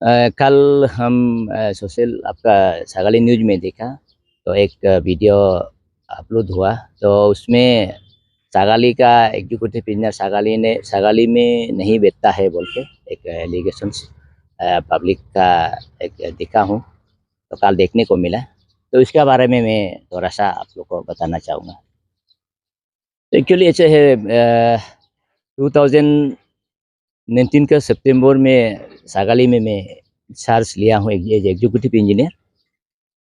कल हम सोशल आपका सागाली न्यूज़ में देखा तो एक वीडियो अपलोड हुआ। तो उसमें सागाली का एग्जीक्यूटिव इंजीनियर सागाली में नहीं बैठता है बोल के एक एलिगेशंस पब्लिक का एक देखा हूँ। तो कल देखने को मिला। तो इसके बारे में मैं थोड़ा सा आप लोग को बताना चाहूँगा। एक्चुअली ऐसे है 2019 का सितंबर में सागाली में मैं चार्ज लिया हूँ एज एग्जीक्यूटिव इंजीनियर।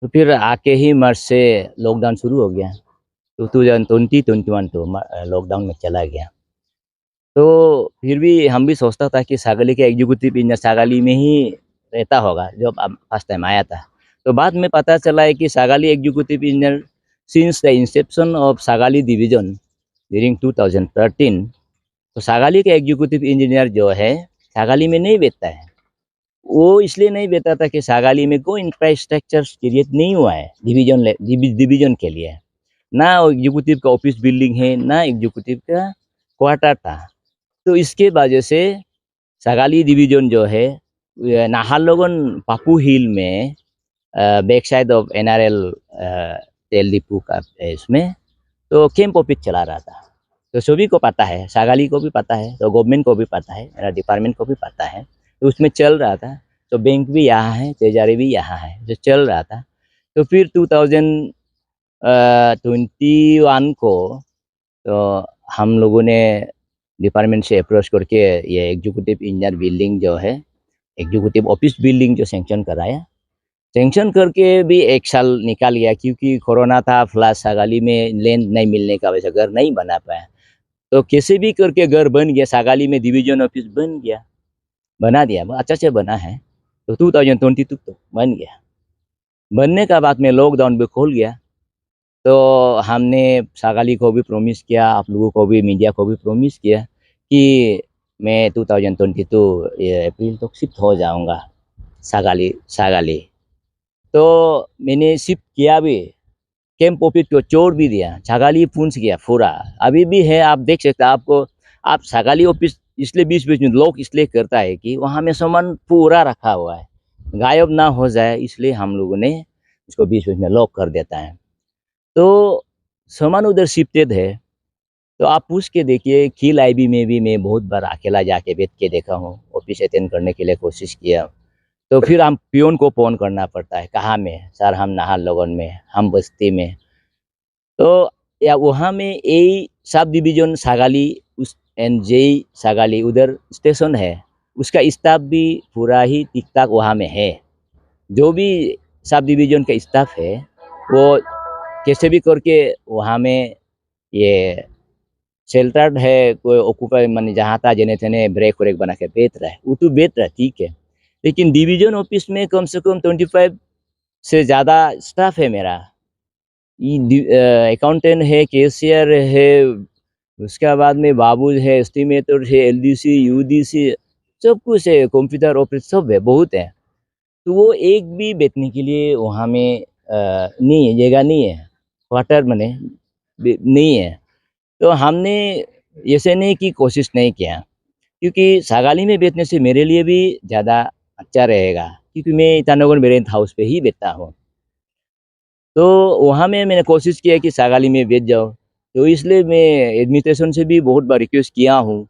तो फिर आके ही मार्च से लॉकडाउन शुरू हो गया। 2021 तो लॉकडाउन में चला गया। तो फिर भी हम भी सोचता था कि सागाली का एग्जीक्यूटिव इंजीनियर सागाली में ही रहता होगा जब अब फर्स्ट टाइम आया था। तो बाद में पता चला है कि Sagalee executive engineer since the Inception of Sagalee division during 2013। तो सागाली का एग्जीक्यूटिव इंजीनियर जो है सागाली में नहीं बैठता है। वो इसलिए नहीं बैठा था कि सागाली में कोई इंफ्रास्ट्रक्चर क्रिएट नहीं हुआ है डिवीजन के लिए। ना एग्जीक्यूटिव का ऑफिस बिल्डिंग है, ना एग्जीक्यूटिव का क्वार्टर था। तो इसके वजह से सागाली डिवीजन जो है नाहरलगुन पापू हिल में बैक साइड ऑफ एनआरएल तेल डिपो का इसमें तो कैंप ऑफिस चला रहा था। तो सभी को पता है, सागाली को भी पता है, तो गवर्नमेंट को भी पता है, मेरा डिपार्टमेंट को भी पता है। तो उसमें चल रहा था। तो बैंक भी यहाँ है, ट्रेजरी भी यहाँ है, जो चल रहा था। तो फिर 2021 को तो हम लोगों ने डिपार्टमेंट से अप्रोच करके ये एग्जीक्यूटिव इंजीनियर बिल्डिंग जो है, एग्जीक्यूटिव ऑफिस बिल्डिंग जो सैंक्शन कराया। सैंक्शन करके भी 1 साल निकाल गया क्योंकि कोरोना था, प्लस सागाली में लैंड नहीं मिलने का वजह से घर नहीं बना पाया। तो कैसे भी करके घर बन गया, सागाली में डिवीजन ऑफिस बन गया, बना दिया, अच्छा से बना है। तो 2022 तो बन गया। बनने का बाद में लॉकडाउन भी खोल गया। तो हमने सागाली को भी प्रॉमिस किया, आप लोगों को भी, मीडिया को भी प्रॉमिस किया कि मैं 2022 ये अप्रैल तक शिफ्ट हो जाऊंगा सागाली सागाली। तो मैंने शिफ्ट किया भी, कैंप ऑफिस को छोड़ भी दिया, सागाली पूंछ गया पूरा। अभी भी है, आप देख सकते हैं। आपको आप सागाली ऑफिस इसलिए बीच-बीच में लॉक इसलिए करता है कि वहाँ में सामान पूरा रखा हुआ है, गायब ना हो जाए, इसलिए हम लोगों ने इसको बीच-बीच में लॉक कर देता है। तो सामान उधर शिफ्टेड है। तो आप पूछ के देखिए, खील आईबी में भी मैं बहुत बार अकेला जाके बैठ के देखा हूँ, ऑफिस अटेंड करने के लिए कोशिश किया। तो फिर हम पियोन को फ़ोन करना पड़ता है, कहाँ में है? सर हम नाहरलगुन में, हम बस्ती में। तो या वहाँ में ए सब डिवीजन सागाली उस एंड जेई सागाली उधर स्टेशन है, उसका स्टाफ भी पूरा ही ठीक-ठाक वहाँ में है। जो भी सब डिवीजन का स्टाफ है, वो कैसे भी करके वहाँ में ये शेल्टर्ड है, कोई ऑक्यूपाई माने जहाँ था जने-तने ब्रेक व्रेक बना के बैठ रहा है, वो तो बैठ रहा है, ठीक है। लेकिन डिवीजन ऑफिस में कम से कम 25 से ज़्यादा स्टाफ है मेरा। अकाउंटेंट है, कैशियर है, उसके बाद में बाबूल है, एस्टिमेटर है, एलडीसी, यूडीसी, सब कुछ है, कंप्यूटर ऑपरेटर सब है, बहुत है। तो वो एक भी बैठने के लिए वहाँ में नहीं है, जगह नहीं है, क्वार्टर माने नहीं है। तो हमने ऐसे नहीं कि कोशिश नहीं किया, क्योंकि सागाली में बैठने से मेरे लिए भी ज़्यादा अच्छा रहेगा, क्योंकि मैं ईटानगर में रेंट हाउस पे ही बैठता हूँ। तो वहाँ में मैंने कोशिश किया कि सागाली में बैठ जाओ। तो इसलिए मैं एडमिनिस्ट्रेशन से भी बहुत बार रिक्वेस्ट किया हूँ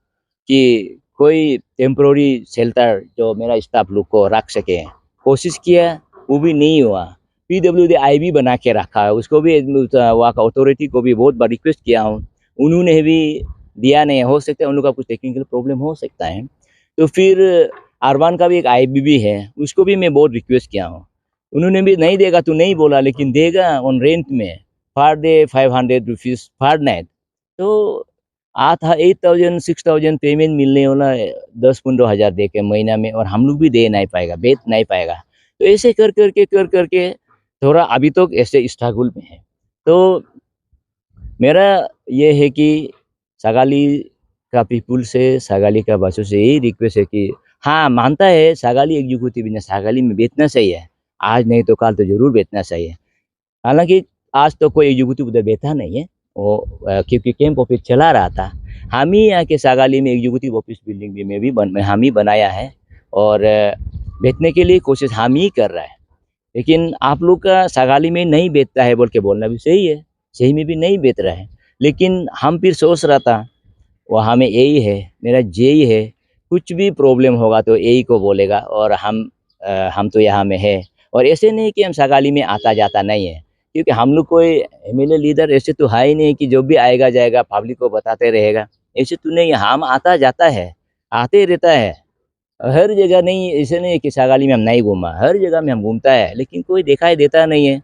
कि कोई टेम्पररी शेल्टर जो मेरा स्टाफ लोग को रख सके। कोशिश किया, वो भी नहीं हुआ। पीडब्ल्यूडी आईबी बना के रखा है, उसको भी वहाँ का अथॉरिटी को भी बहुत बार रिक्वेस्ट किया हूँ, उन्होंने भी दिया नहीं। हो सकता है उन लोग का कुछ टेक्निकल प्रॉब्लम हो सकता है। तो फिर अरबान का भी एक आईबी भी है, उसको भी मैं बहुत रिक्वेस्ट किया हूँ। उन्होंने भी नहीं देगा तो नहीं बोला, लेकिन देगा ऑन रेंट में पर डे 500 रुपीज़ पर नाइट। तो आता 8,000 6,000 पेमेंट मिलने वाला है 10-15 हज़ार दे के महीना में, और हम लोग भी दे नहीं पाएगा, बेच नहीं पाएगा। तो ऐसे कर करके थोड़ा अभी तो ऐसे स्ट्रगल में है। तो मेरा ये है कि सागाली का पीपुल से, सागाली का बच्चों से यही रिक्वेस्ट है कि हाँ, मानता है सागाली एग्जीक्यूटिव ने सागाली में बेचना चाहिए। आज नहीं तो कल तो ज़रूर बेचना चाहिए। हालाँकि आज तो कोई एग्जीक्यूटिव उधर बैठा नहीं है, वो क्योंकि कैंप ऑफिस चला रहा था। हम ही यहाँ के सागाली में एग्जीक्यूटिव ऑफिस बिल्डिंग भी में भी हम ही बनाया है। और बेचने के लिए कोशिश हम ही कर रहा है, लेकिन आप लोग का सागाली में नहीं बेचता है बोल के बोलना भी सही है, सही में भी नहीं बेच रहा है। लेकिन हम फिर सोच रहा था वहाँ में यही है, मेरा जेई है, कुछ भी प्रॉब्लम होगा तो यही को बोलेगा और हम तो यहाँ में है। और ऐसे नहीं कि हम सागाली में आता जाता नहीं है, क्योंकि हम लोग कोई एमएलए लीडर ऐसे तो है ही नहीं कि जो भी आएगा जाएगा पब्लिक को बताते रहेगा, ऐसे तो नहीं है। हम आता जाता है, आते रहता है हर जगह, नहीं ऐसे नहीं है कि सागाली में हम नहीं घूमा, हर जगह में हम घूमता है, लेकिन कोई दिखाई देता नहीं है।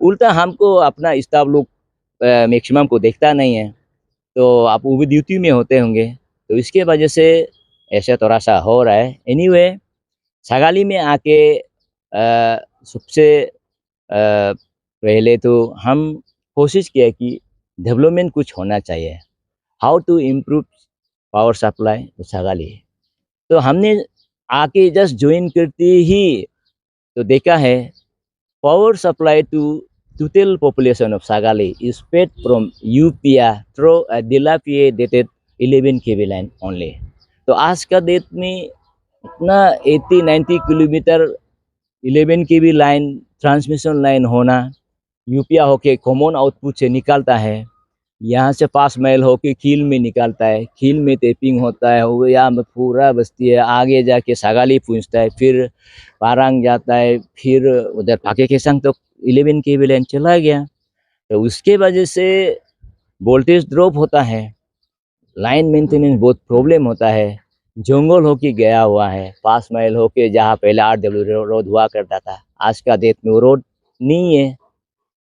उल्टा हमको अपना स्टाफ लोग मैक्सिमम को देखता नहीं है, तो आप वो भी ड्यूटी में होते होंगे, तो इसके वजह से ऐसा थोड़ा सा हो रहा है। एनीवे सागाली में आके सबसे पहले तो हम कोशिश किया कि डेवलपमेंट कुछ होना चाहिए, how to improve power supply सागाली। तो हमने आके जस्ट ज्वाइन करते ही तो देखा है power supply to total population of Sagali is fed from UPIA through a dilapidated 11 kV line only। तो आज का डेट में इतना 80-90 kilometre 11 kV line, transmission line होना, यूपिया होके कॉमन आउटपुट से निकलता है, यहाँ से 5 माइल होके खील में निकलता है, खील में टेपिंग होता है, वो यहाँ में पूरा बस्ती है, आगे जाके सागाली पहुँचता है, फिर पारंग जाता है, फिर उधर पाके केसंग तो 11 kV लाइन चला गया। तो उसके वजह से वोल्टेज ड्रॉप होता है, लाइन मेंटेनेंस बहुत प्रॉब्लम होता है, जंगल होके गया हुआ है, 5 माइल होके जहाँ पहले RW रोड हुआ करता था, आज का डेट में वो रोड नहीं है,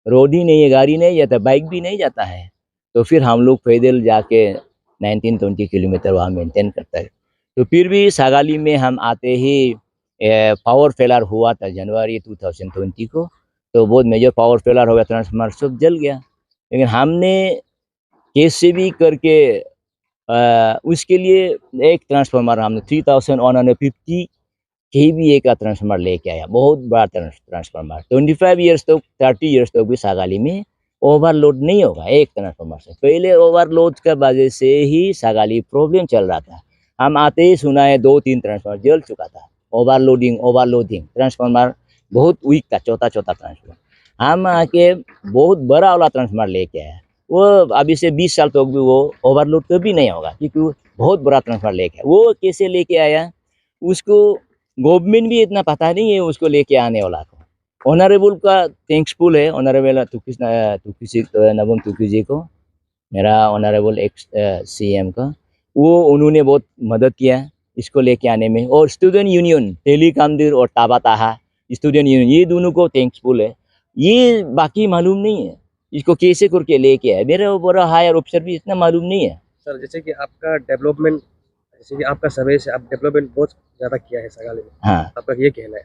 रोड ही नहीं है, गाड़ी नहीं जाता, बाइक भी नहीं जाता है। तो फिर हम लोग पैदल जाके 19-20 किलोमीटर वहाँ मेंटेन करता है। तो फिर भी सागाली में हम आते ही पावर फेलर हुआ था जनवरी 2020 को, तो बहुत मेजर पावर फेलर हो गया, ट्रांसफार्मर सब जल गया। लेकिन हमने कैसे भी करके उसके लिए एक ट्रांसफार्मर हमने 3150 KVA का ट्रांसफार्मर लेके आया, बहुत बड़ा ट्रांसफार्मर। 25 ईयर्स तक 30 ईयर्स तक भी सागाली में ओवरलोड नहीं होगा एक ट्रांसफार्मर से। पहले ओवरलोड का वजह से ही सागाली प्रॉब्लम चल रहा था, हम आते ही सुना है 2-3 ट्रांसफार्मर जल चुका था, ओवरलोडिंग ट्रांसफार्मर बहुत वीक था, छोटा ट्रांसफार्मर। हम आके बहुत बड़ा वाला ट्रांसफार्मर लेके आया, वो अभी से 20 साल तक भी वो ओवरलोड कभी नहीं होगा, क्योंकि वो बहुत बड़ा ट्रांसफार्मर लेके आया। वो कैसे लेके आया, उसको गवर्नमेंट भी इतना पता नहीं है उसको लेके आने वाला को। ऑनरेबल का थैंक्सफुल है, ऑनरेबल नबम तुकी जी को, मेरा ऑनरेबल एक्स CM का, वो उन्होंने बहुत मदद किया इसको लेके आने में। और स्टूडेंट यूनियन टेलीकामदिर और ताबाताहा स्टूडेंट यूनियन, ये दोनों को थैंक्सफुल है। ये बाकी मालूम नहीं है इसको कैसे करके लेके आए, मेरा बड़ा हायर ऑफिसर भी इतना मालूम नहीं है। सर जैसे कि आपका डेवलपमेंट, जैसे कि आपका सर्वे से आप डेवलपमेंट बहुत ज़्यादा किया है सागाली में, हाँ, आपका ये कहना है,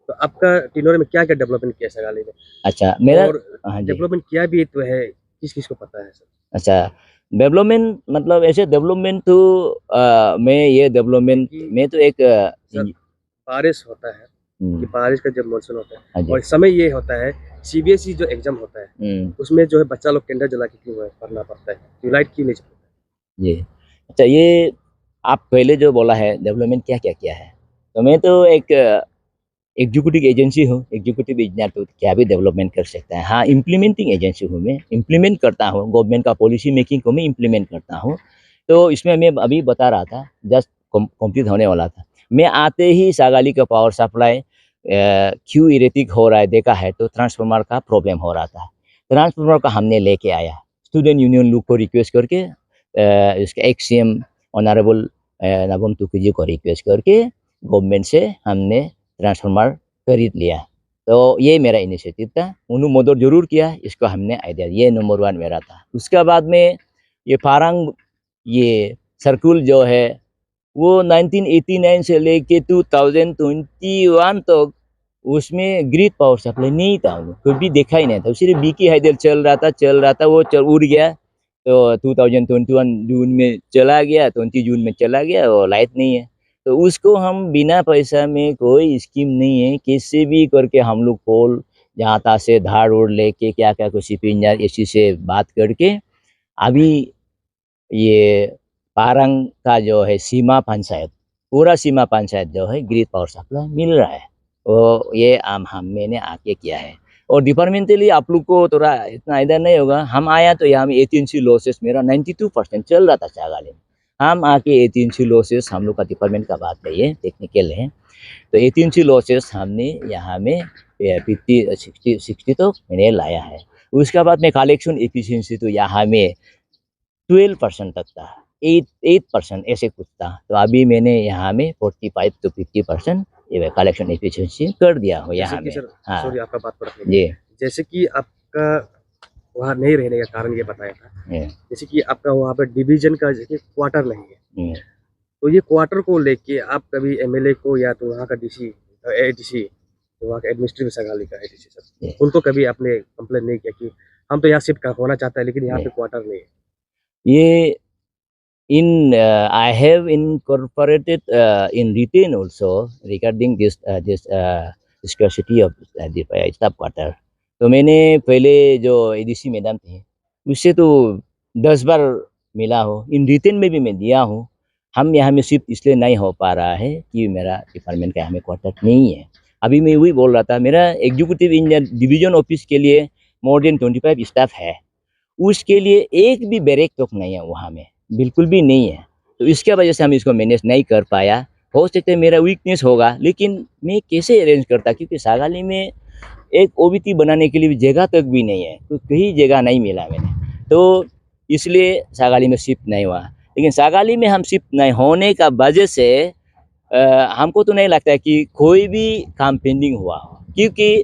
तो आपका टिनोरे में क्या क्या डेवलपमेंट किया है सागाली में? अच्छा मेरा, और हाँ जी, डेवलपमेंट किया भी तो है, किस को पता है सर? अच्छा डेवलपमेंट मतलब ऐसे डेवलपमेंट तो मैं ये डेवलपमेंट में तो एक सर बारिश होता है कि बारिश का जब मॉनसून होता हाँ है जी, और इस समय ये होता है CBSE जो एग्जाम होता है उसमें जो है बच्चा लोग कैंडल जला के क्यों पढ़ना पड़ता है, ट्यूबलाइट क्यों नहीं चलता है? जी। अच्छा ये आप पहले जो बोला है डेवलपमेंट क्या क्या किया है, तो मैं तो एक एग्जीक्यूटिव एजेंसी हूँ, एग्जीक्यूटिव इंजीनियर, तो क्या भी डेवलपमेंट कर सकता है। हाँ, इम्प्लीमेंटिंग एजेंसी हूँ, मैं इम्प्लीमेंट करता हूँ, गवर्नमेंट का पॉलिसी मेकिंग को मैं इम्प्लीमेंट करता हूँ। तो इसमें मैं अभी बता रहा था, जस्ट कंप्लीट होने वाला था। मैं आते ही सागाली का पावर सप्लाई क्यों इरेटिक हो रहा है देखा है, तो ट्रांसफार्मर का प्रॉब्लम हो रहा था। ट्रांसफार्मर का हमने लेके आया, स्टूडेंट यूनियन लोग को रिक्वेस्ट करके, इसका एक CM ऑनरेबल नबम तुकी जी को रिक्वेस्ट करके गवर्नमेंट से हमने ट्रांसफार्मर खरीद लिया। तो ये मेरा इनिशिएटिव था, उन्होंने मदद जरूर किया, इसको हमने आइडिया, ये नंबर 1 मेरा था। उसके बाद में ये फारंग ये सर्कुल जो है वो 1989 से लेके 2021 तक उसमें ग्रिड पावर सप्लाई नहीं था, कभी देखा ही नहीं था, सिर्फ बीकी हाइडल चल रहा था, वो उड़ गया। तो 2021 जून में चला गया, 20 जून में चला गया, और लाइट नहीं है। तो उसको हम बिना पैसा में, कोई स्कीम नहीं है, किसी भी करके हम लोग पोल जहाँ तहाँ से धाड़ उड़ लेके क्या क्या कुछ इंजीनियर इसी से बात करके अभी ये पारंग का जो है सीमा पंचायत, पूरा सीमा पंचायत जो है ग्रिड पावर सप्लाई मिल रहा है। वो ये मैंने आके किया है। और डिपार्टमेंटली आप लोग को थोड़ा इतना आइडिया नहीं होगा, हम आया तो यहाँ में एटीएनसी लॉसेस मेरा 92% चल रहा था सागाली में। हम आके एटीएनसी लॉसेस, हम लोग का डिपार्टमेंट का बात नहीं है, टेक्निकल है, तो एटीएनसी लॉसेस हमने यहाँ में 50-60 तो मैंने लाया है। उसके बाद में कलेक्शन एफिशिएंसी तो यहाँ में 12% तक था, 8% ऐसे कुछ था। तो अभी मैंने यहाँ में 45 to 50% ये कलेक्शन एफिशिएंसी कर दिया हो यहाँ में। हाँ सॉरी आपका बात पड़ता है। जी जैसे कि आपका वहाँ नहीं रहने का कारण ये बताया था, ये, जैसे कि आपका वहाँ पर डिवीजन का जैसे क्वार्टर नहीं है, ये। तो ये क्वार्टर को लेके आप कभी एमएलए को या तो वहाँ का डीसी एडीसी, तो वहाँ का एडमिनिस्ट्रेटिव सगाली का एडीसी सर, उनको कभी आपने कंप्लेन नहीं किया कि हम तो यहाँ शिफ्ट होना चाहते हैं लेकिन यहाँ पे क्वार्टर नहीं है? ये I have incorporated in written also regarding this scarcity of the staff quarter. तो मैंने पहले जो एडीसी मैडम थे उससे तो 10 बार मिला हो, इन रिटर्न में भी मैं दिया हूँ। हम यहाँ में शिफ्ट इसलिए नहीं हो पा रहा है कि मेरा डिपार्टमेंट का यहाँ में क्वार्टर नहीं है। अभी मैं वही बोल रहा था, मेरा एग्जीक्यूटिव इंजीनियर डिवीजन ऑफिस के लिए मोर देन 25 स्टाफ है, उसके लिए एक भी बैरेक तक नहीं है वहाँ में, बिल्कुल भी नहीं है। तो इसके वजह से हम इसको मैनेज नहीं कर पाया। हो सकता है मेरा वीकनेस होगा, लेकिन मैं कैसे अरेंज करता, क्योंकि सागाली में एक ओबीटी बनाने के लिए जगह तक भी नहीं है, तो कहीं जगह नहीं मिला मैंने, तो इसलिए सागाली में शिफ्ट नहीं हुआ। लेकिन सागाली में हम शिफ्ट नहीं होने का वजह से हमको तो नहीं लगता है कि कोई भी काम पेंडिंग हुआ हो, क्योंकि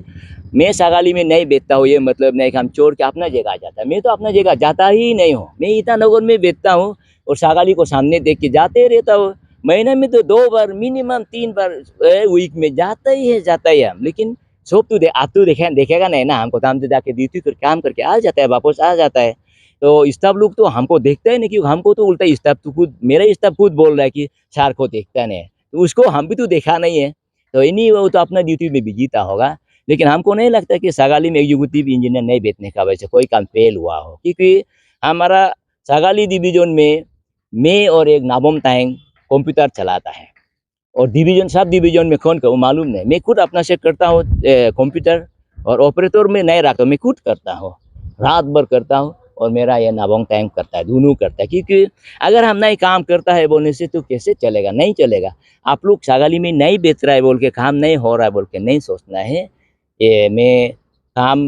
मैं सागाली में नहीं बेचता हूँ ये मतलब नहीं कि हम छोड़ के अपना जगह जाता है। मैं तो अपना जगह जाता ही नहीं हूँ, मैं ईटानगर में बेचता हूँ और सागाली को सामने देख के जाते रहता हूँ। महीने में तो 2 बार मिनिमम 3 बार वीक में जाता ही है हम। लेकिन सब तो आप तो देखेगा नहीं ना हमको, तो हम तो जाके ड्यूटी कर काम करके आ जाता है, वापस आ जाता है। तो स्टाफ लोग तो हमको देखता ही नहीं, क्योंकि हमको तो उल्टा स्टाफ तो खुद, मेरा स्टाफ खुद बोल रहा है कि सर को देखता नहीं, तो उसको हम भी तो देखा नहीं है। तो इन्हीं वो तो अपना ड्यूटी में बिजी था होगा। लेकिन हमको नहीं लगता कि सागाली में एग्जीक्यूटिव इंजीनियर नहीं बेचने का वजह से कोई काम फेल हुआ हो, क्योंकि हमारा सागाली डिवीजन में मैं और एक नाबम ताएंग कंप्यूटर चलाता है, और डिवीजन सब डिवीजन में कौन कहूँ मालूम नहीं। मैं खुद अपना से करता हूँ कंप्यूटर, और ऑपरेटर में नहीं रखता, मैं खुद करता हूँ, रात भर करता हूँ, और मेरा ये नाबोंग टाइम करता है, दोनों करता है। क्योंकि अगर हम नहीं काम करता है बोलने से तो कैसे चलेगा, नहीं चलेगा। आप लोग सागाली में नहीं बेच रहा है बोल के, काम नहीं हो रहा है बोल के नहीं सोचना है। ये मैं काम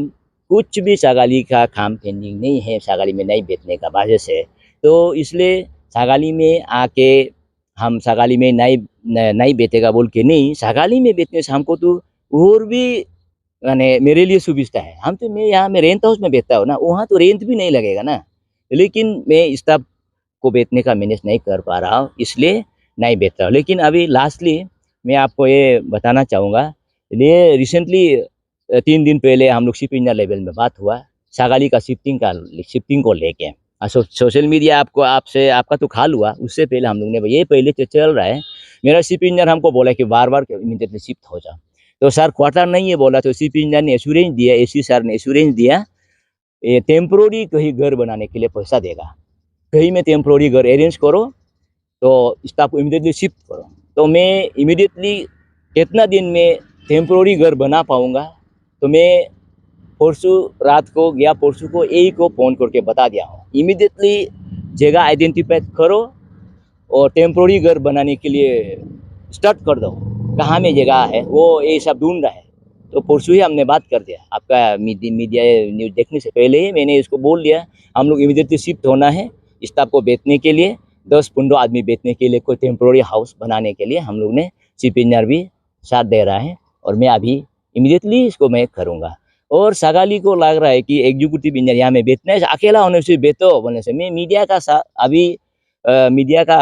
कुछ भी सागाली का काम पेंडिंग नहीं है सागाली में नहीं बेचने का वजह से। तो इसलिए सागाली में आके हम सागाली में नहीं बेचेगा बोल के नहीं, सागाली में बेचने से हमको तो और भी यानी मेरे लिए सुविधा है। हम तो मैं यहाँ में रेंट हाउस में बेचता हूँ ना, वहाँ तो रेंट भी नहीं लगेगा ना। लेकिन मैं स्टाफ को बेचने का मैनेज नहीं कर पा रहा हूँ, इसलिए नहीं बेचता हूँ। लेकिन अभी लास्टली मैं आपको ये बताना चाहूँगा, ये रिसेंटली 3 दिन पहले हम लोग शिप इंजीनियर लेवल में बात हुआ सागाली का शिफ्टिंग को लेके। सोशल मीडिया आपका तो खाल हुआ, उससे पहले हम लोग ने ये पहले तो चल रहा है। मेरा शिप इंजीनियर हमको बोला कि बार इमीडिएटली शिफ्ट हो जाओ, तो सर क्वार्टर नहीं है बोला, तो शिप इंजीनियर ने एश्योरेंस दिया, एसी सर ने एश्योरेंस दिया, ये टेम्प्रोरी कहीं घर बनाने के लिए पैसा देगा, कहीं में टेम्प्रोरी घर अरेंज करो तो स्टाफ को इमीडिएटली शिफ्ट करो। तो मैं इमीडिएटली कितना दिन में टेम्प्रोरी घर बना पाऊँगा, तो मैं परसों रात को या परसों को यही को फ़ोन करके बता दिया हूँ, इमीडिएटली जगह आइडेंटिफाई करो और टेम्प्रोरी घर बनाने के लिए स्टार्ट कर दो। कहाँ में जगह है वो ये सब ढूंढ रहा है। तो परसों ही हमने बात कर दिया, आपका मीडिया न्यूज़ देखने से पहले ही मैंने इसको बोल दिया, हम लोग इमीडिएटली शिफ्ट होना है स्टाफ को बेचने के लिए, 10-15 आदमी बेचने के लिए, कोई टेम्प्रोरी हाउस बनाने के लिए हम लोग ने शिप इंजीनियर भी साथ दे रहा है, और मैं अभी इमीडिएटली इसको मैं करूँगा। और सागाली को लग रहा है कि एग्जीक्यूटिव इंजीनियर यहाँ में बेचना है, अकेला होने से बेचो बोलने से मैं मीडिया का अभी मीडिया का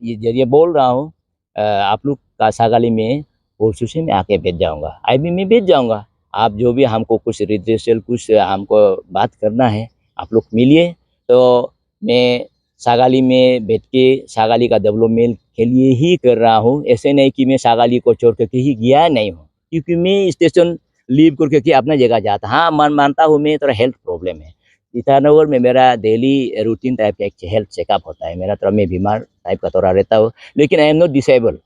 ये जरिए बोल रहा हूँ, आप लोग का सागाली में परसों से मैं आके बेच जाऊँगा, अभी मैं बेच जाऊँगा। आप जो भी हमको कुछ रिजर्वेशन कुछ हमको बात करना है आप लोग मिलिए, तो मैं सागाली में बैठ के सागाली का डेवलपमेंट के लिए ही कर रहा हूँ। ऐसे नहीं कि मैं सागाली को छोड़ करके ही गया नहीं हूँ, क्योंकि मैं स्टेशन लीव करके कि अपना जगह जाता। हाँ मानता हूँ मैं थोड़ा हेल्थ प्रॉब्लम है, ईटानगर में मेरा डेली रूटीन टाइप का एक हेल्थ चेकअप होता है। मेरा थोड़ा मैं बीमार टाइप का थोड़ा रहता हूँ, लेकिन आई एम नॉट डिसेबल।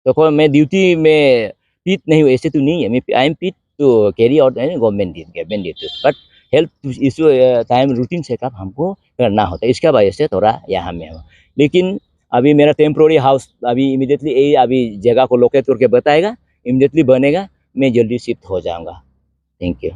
तो मैं ड्यूटी में फिट नहीं हूँ ऐसे तो नहीं है। मैं I am fit to carry out government duties, but health issue time routine checkup हमको करना होता है, इसका वजह से थोड़ा यहाँ में हो। लेकिन अभी मेरा टेम्प्रोरी हाउस अभी इमीडिएटली यही अभी जगह को लोकेट करके बताएगा, इमीडिएटली बनेगा, मैं जल्दी शिफ्ट हो जाऊँगा। Thank you.